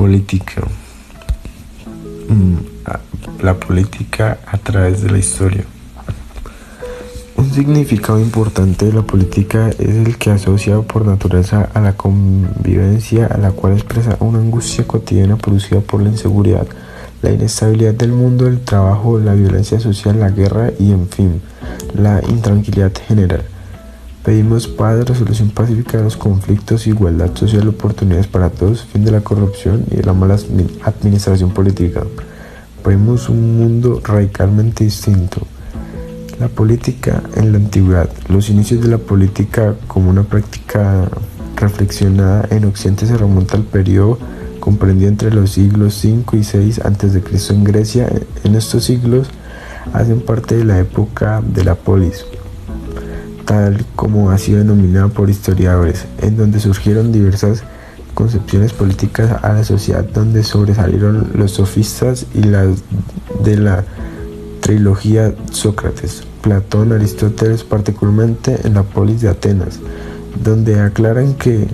Política. La política a través de la historia. Un significado importante de la política es el que asocia por naturaleza a la convivencia, a la cual expresa una angustia cotidiana producida por la inseguridad, la inestabilidad del mundo del trabajo, la violencia social, la guerra y, en fin, la intranquilidad general. Pedimos paz, resolución pacífica de los conflictos, igualdad social, oportunidades para todos, fin de la corrupción y de la mala administración política. Pedimos un mundo radicalmente distinto. La política en la antigüedad. Los inicios de la política como una práctica reflexionada en Occidente se remonta al periodo comprendido entre los siglos V y VI a.C. en Grecia. En estos siglos hacen parte de la época de la polis, tal como ha sido denominada por historiadores, en donde surgieron diversas concepciones políticas a la sociedad, donde sobresalieron los sofistas y las de la trilogía Sócrates, Platón, Aristóteles, particularmente en la polis de Atenas, donde aclaran que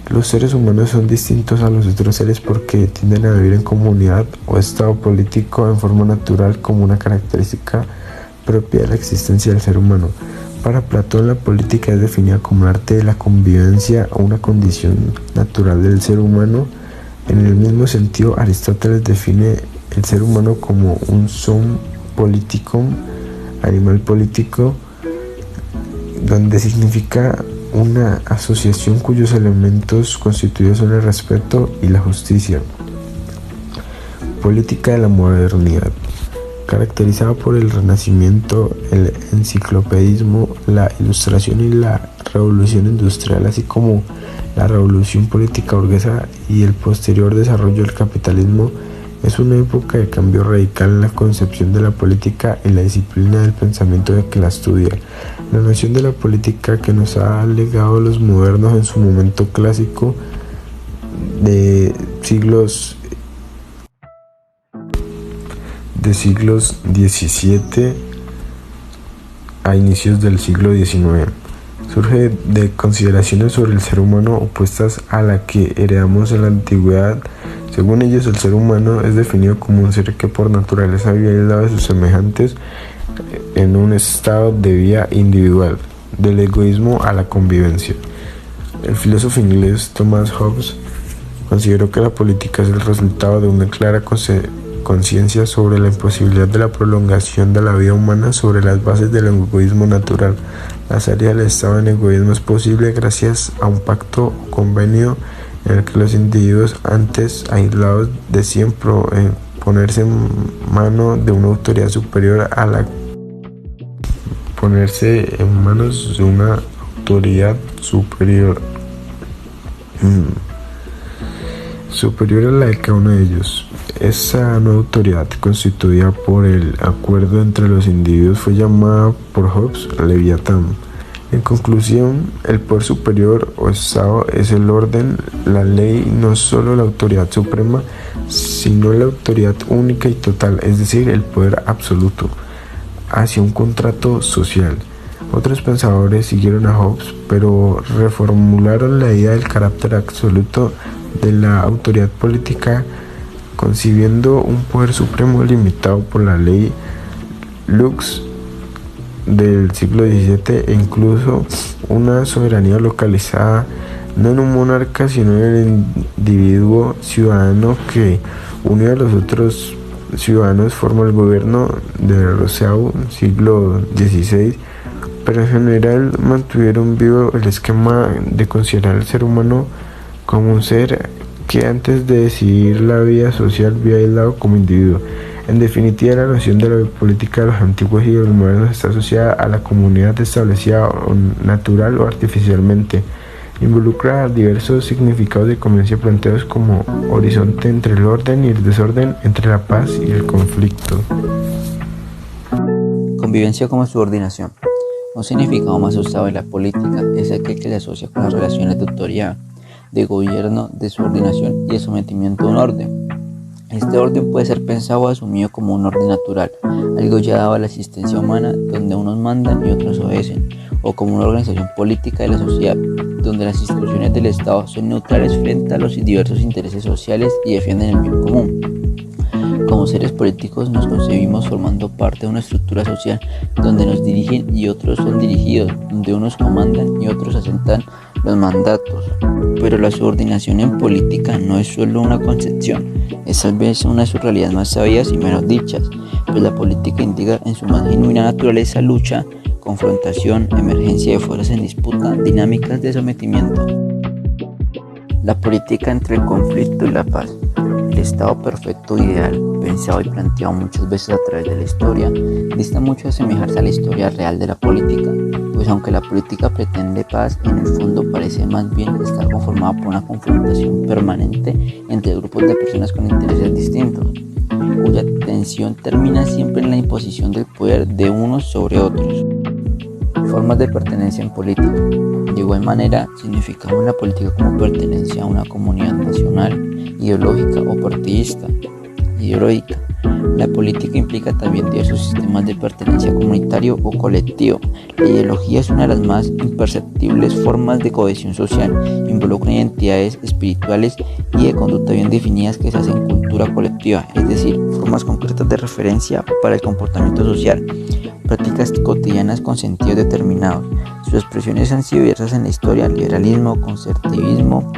los seres humanos son distintos a los otros seres porque tienden a vivir en comunidad o estado político en forma natural como una característica propia de la existencia del ser humano. Para Platón, la política es definida como un arte de la convivencia o una condición natural del ser humano. En el mismo sentido, Aristóteles define el ser humano como un sum politicum, animal político, donde significa una asociación cuyos elementos constituidos son el respeto y la justicia. Política de la modernidad. Caracterizada por el Renacimiento, el enciclopedismo, la Ilustración y la Revolución Industrial, así como la Revolución Política burguesa y el posterior desarrollo del capitalismo, es una época de cambio radical en la concepción de la política y la disciplina del pensamiento de que la estudia. La noción de la política que nos ha legado los modernos en su momento clásico de siglos XVII a inicios del siglo XIX. Surge de consideraciones sobre el ser humano opuestas a la que heredamos en la antigüedad. Según ellos, el ser humano es definido como un ser que por naturaleza vive aislado de sus semejantes en un estado de vida individual, del egoísmo a la convivencia. El filósofo inglés Thomas Hobbes consideró que la política es el resultado de una clara conciencia sobre la imposibilidad de la prolongación de la vida humana sobre las bases del egoísmo natural. La salida del estado en egoísmo es posible gracias a un pacto o convenio en el que los individuos antes aislados deciden ponerse en mano de una autoridad superior a la de cada uno de ellos. Esa nueva autoridad, constituida por el acuerdo entre los individuos, fue llamada por Hobbes Leviatán. En conclusión, el poder superior o Estado es el orden, la ley, no solo la autoridad suprema, sino la autoridad única y total, es decir, el poder absoluto, hacia un contrato social. Otros pensadores siguieron a Hobbes, pero reformularon la idea del carácter absoluto de la autoridad política, concibiendo un poder supremo limitado por la ley Lux del siglo XVII e incluso una soberanía localizada no en un monarca sino en el individuo ciudadano que, unido a los otros ciudadanos, forma el gobierno de Rousseau, siglo XVI, pero en general mantuvieron vivo el esquema de considerar al ser humano como un ser que antes de decidir la vida social vive aislado como individuo. En definitiva, la noción de la política de los antiguos y de los modernos está asociada a la comunidad establecida natural o artificialmente. Involucra diversos significados de convivencia planteados como horizonte entre el orden y el desorden, entre la paz y el conflicto. Convivencia como subordinación. Un significado más usado en la política es aquel que se asocia con las relaciones de autoridad, de gobierno, de subordinación y de sometimiento a un orden. Este orden puede ser pensado o asumido como un orden natural, algo ya dado a la existencia humana donde unos mandan y otros obedecen, o como una organización política de la sociedad, donde las instituciones del Estado son neutrales frente a los diversos intereses sociales y defienden el bien común. Como seres políticos nos concebimos formando parte de una estructura social donde nos dirigen y otros son dirigidos, donde unos comandan y otros aceptan los mandatos. Pero la subordinación en política no es solo una concepción, es tal vez una de sus realidades más sabias y menos dichas, pues la política indica en su más genuina naturaleza lucha, confrontación, emergencia de fuerzas en disputa, dinámicas de sometimiento. La política entre el conflicto y la paz. El estado perfecto ideal, pensado y planteado muchas veces a través de la historia, dista mucho de asemejarse a la historia real de la política, pues aunque la política pretende paz, en el fondo parece más bien estar conformada por una confrontación permanente entre grupos de personas con intereses distintos, cuya tensión termina siempre en la imposición del poder de unos sobre otros. Formas de pertenencia en política. De igual manera, significamos la política como pertenencia a una comunidad nacional, ideológica o partidista. Ideológica. La política implica también diversos sistemas de pertenencia comunitario o colectivo. La ideología es una de las más imperceptibles formas de cohesión social. Involucra identidades espirituales y de conducta bien definidas que se hacen cultura colectiva, es decir, formas concretas de referencia para el comportamiento social. Prácticas cotidianas con sentidos determinados. Sus expresiones han sido diversas en la historia: liberalismo, conservatismo,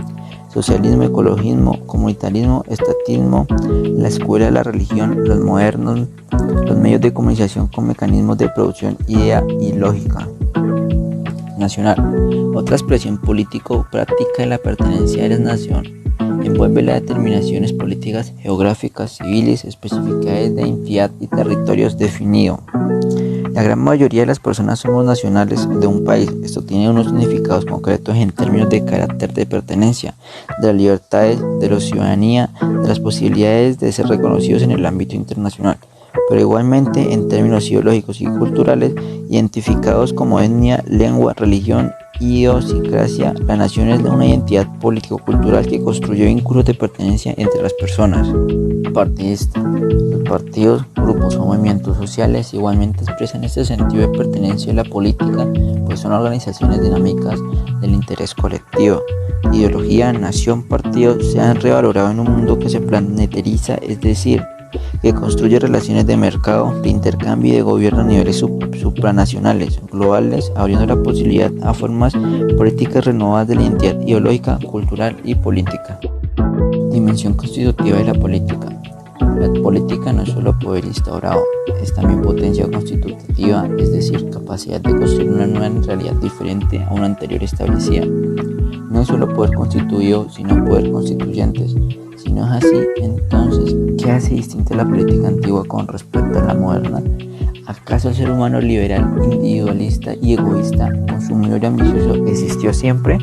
socialismo, ecologismo, comunitarismo, estatismo, la escuela, la religión, los modernos, los medios de comunicación con mecanismos de producción, idea y lógica. Nacional. Otra expresión político-práctica de la pertenencia de la nación envuelve las determinaciones políticas, geográficas, civiles, especificidades de entidad y territorios definidos. La gran mayoría de las personas somos nacionales de un país. Esto tiene unos significados concretos en términos de carácter de pertenencia, de las libertades, de la ciudadanía, de las posibilidades de ser reconocidos en el ámbito internacional, pero igualmente en términos ideológicos y culturales, identificados como etnia, lengua, religión, idiosincrasia. La nación es una identidad político-cultural que construye vínculos de pertenencia entre las personas. Partidista. Los partidos, grupos o movimientos sociales igualmente expresan este sentido de pertenencia a la política, pues son organizaciones dinámicas del interés colectivo. Ideología, nación, partido se han revalorado en un mundo que se planetariza, es decir, que construye relaciones de mercado, de intercambio y de gobierno a niveles supranacionales, globales, abriendo la posibilidad a formas políticas renovadas de la identidad ideológica, cultural y política. Dimensión constitutiva de la política. La política no es solo poder instaurado, es también potencia constitutiva, es decir, capacidad de construir una nueva realidad diferente a una anterior establecida. No es solo poder constituido, sino poder constituyentes. Si no es así, entonces, ¿qué hace distinta la política antigua con respecto a la moderna? ¿Acaso el ser humano liberal, individualista y egoísta, consumidor y ambicioso existió siempre?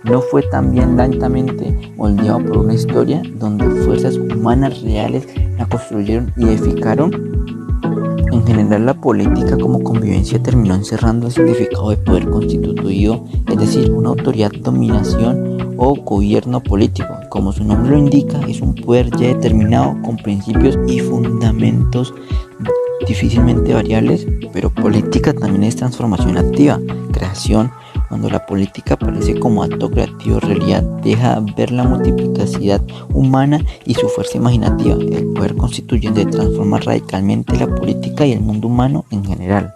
¿No fue también lentamente moldeado por una historia donde fuerzas humanas reales la construyeron y edificaron? En general, la política como convivencia terminó encerrando el significado de poder constituido, es decir, una autoridad, dominación o gobierno político. Como su nombre lo indica, es un poder ya determinado con principios y fundamentos difícilmente variables, pero política también es transformación activa, creación. Cuando la política aparece como acto creativo, realidad deja ver la multiplicidad humana y su fuerza imaginativa. El poder constituyente transforma radicalmente la política y el mundo humano en general.